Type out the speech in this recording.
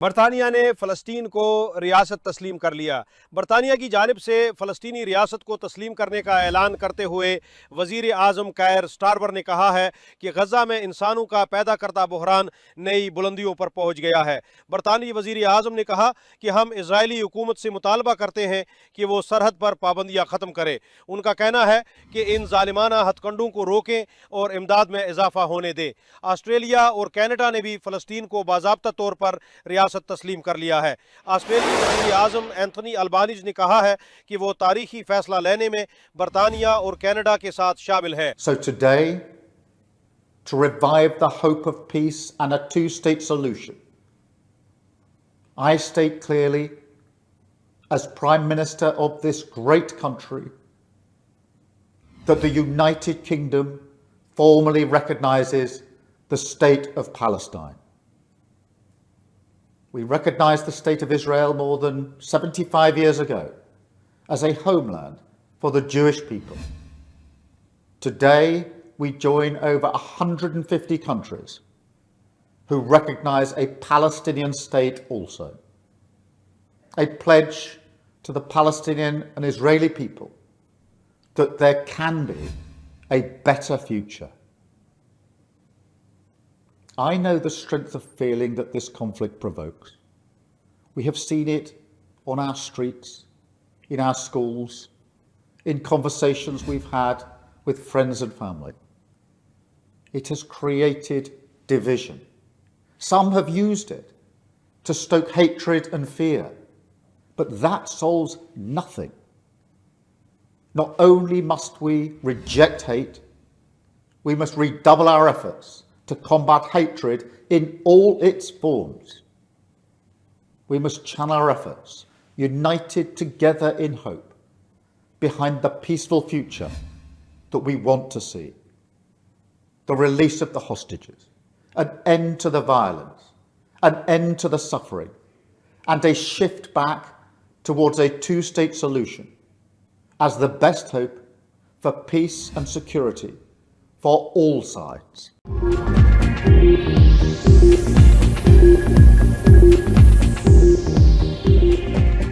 برطانیہ نے فلسطین کو ریاست تسلیم کر لیا۔ برطانیہ کی جانب سے فلسطینی ریاست کو تسلیم کرنے کا اعلان کرتے ہوئے وزیر اعظم کیئر سٹارمر نے کہا ہے کہ غزہ میں انسانوں کا پیدا کردہ بحران نئی بلندیوں پر پہنچ گیا ہے۔ برطانوی وزیر اعظم نے کہا کہ ہم اسرائیلی حکومت سے مطالبہ کرتے ہیں کہ وہ سرحد پر پابندیاں ختم کرے۔ ان کا کہنا ہے کہ ان ظالمانہ ہتھ کنڈوں کو روکیں اور امداد میں اضافہ ہونے دیں۔ آسٹریلیا اور کینیڈا نے بھی فلسطین کو باضابطہ طور پر ریاست تسلیم کر لیا ہے۔ آسٹریلوی وزیر اعظم اینتھونی البانیز نے کہا ہے کہ وہ تاریخی فیصلہ لینے میں برطانیہ اور کینیڈا کے ساتھ شامل ہے۔ So today, to revive the hope of peace and a two-state solution, I state clearly, as Prime Minister of this great country, that the United Kingdom formally recognises the state of Palestine. We recognised the state of Israel more than 75 years ago as a homeland for the Jewish people. Today, we join over 150 countries who recognise a Palestinian state also, a pledge to the Palestinian and Israeli people that there can be a better future. I know the strength of feeling that this conflict provokes. We have seen it on our streets, in our schools, in conversations we've had with friends and family. It has created division. Some have used it to stoke hatred and fear, but that solves nothing. Not only must we reject hate, we must redouble our efforts to combat hatred in all its forms. We must channel our efforts, united together in hope, behind the peaceful future that we want to see. The release of the hostages, an end to the violence, an end to the suffering, and a shift back towards a two-state solution as the best hope for peace and security for all sides.